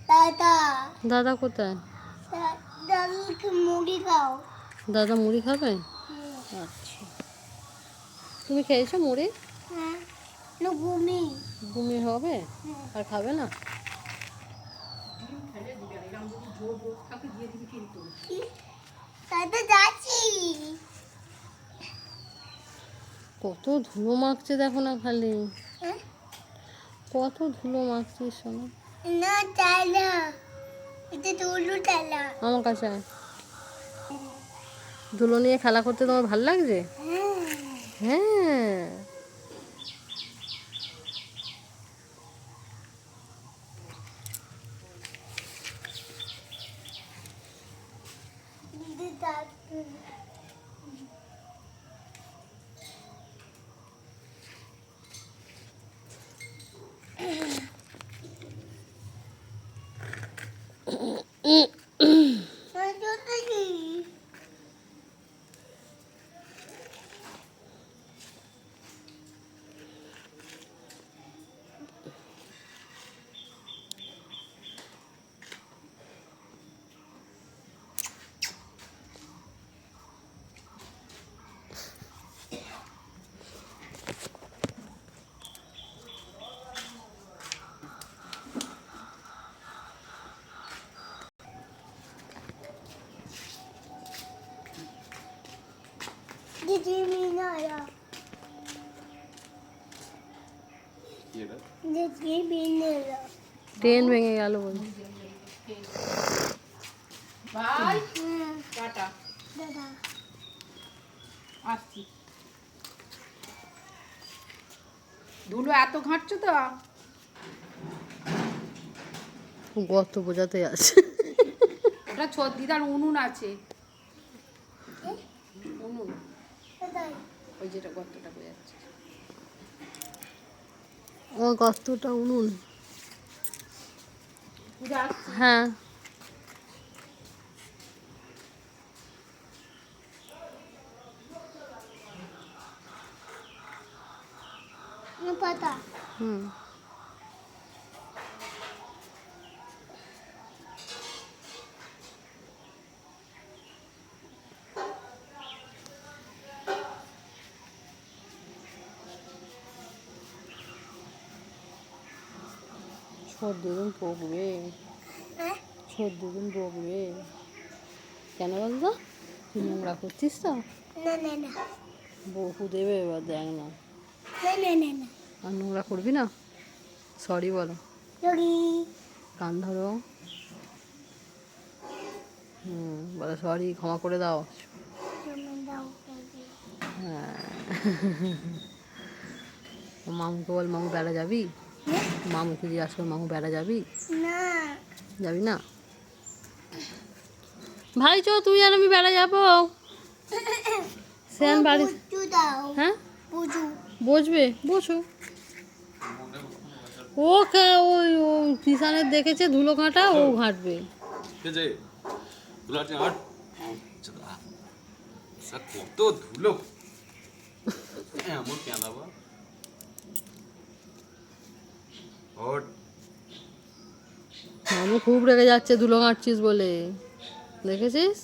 দাদা দাদা কোথায়? দাদা মুড়ি খাবে? আচ্ছা, তুমি খেয়েছো মুড়ি? ঘুমি হবে আর খাবে না? কত ধুলো মাখছে দেখো না, খালি কত ধুলো মাখছিস শোনো। আমার কাছে ধুলো নিয়ে খেলা করতে তোমার ভালো লাগছে? হ্যাঁ, ট্রেন ভেঙে গেল বলে। ধুলো এত ঘাঁটছো তো, গর্ত বোঝাতে আছে। ওটা দিদার উনুন আছে, উনুন ওই যেটা গর্তটা বোঝাচ্ছে। ও গর্তটা উনুন। হ্যাঁ, হুম, সর্দিদিন বকবে, সর্দিদিন বকবে কেন বলতো? তুই নোংরা করছিস তো, বকু দেবে এবার, দেখ না। আর নোংরা করবি না, সরি বলো, কান ধরো, বলো সরি, ক্ষমা করে দাও। হ্যাঁ, মামুকে বল, মামু বেড়া যাবি? মামুকে জিজ্ঞাসা কর, মামু বেড়া যাবি? যাবি না? ভাই চো, তুই আর আমি বেড়া যাবো। শ্যান বাড়ি, হ্যাঁ বসবে, বসো। ও ওই কিষানের দেখেছে ধুলো ঘাঁটা, ও ঘাঁটবে। কত ধুলো, এমন কেন মামু খুব রেগে যাচ্ছে ধুলো ঘাঁটছিস বলে, দেখেছিস?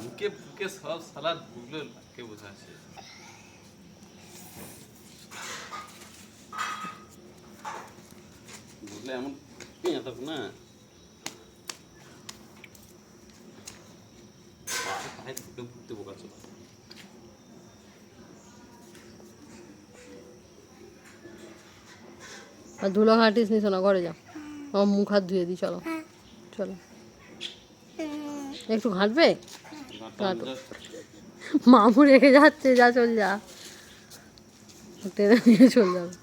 মুখে ফুকে সব সালা ধুলো কে বোঝাচ্ছে। বুঝলে এমন না, ঘুরতে বোকাচ্ছ। আর ধুলো ঘাঁটিস নি, শোনা, ঘরে যাও, আমার মুখ হাত ধুয়ে দিই, চলো চলো। একটু ঘাঁটবে, ঘাঁটো। মামু রেখে যাচ্ছে, যা চল যা, টেনে নিয়ে চল যাবে।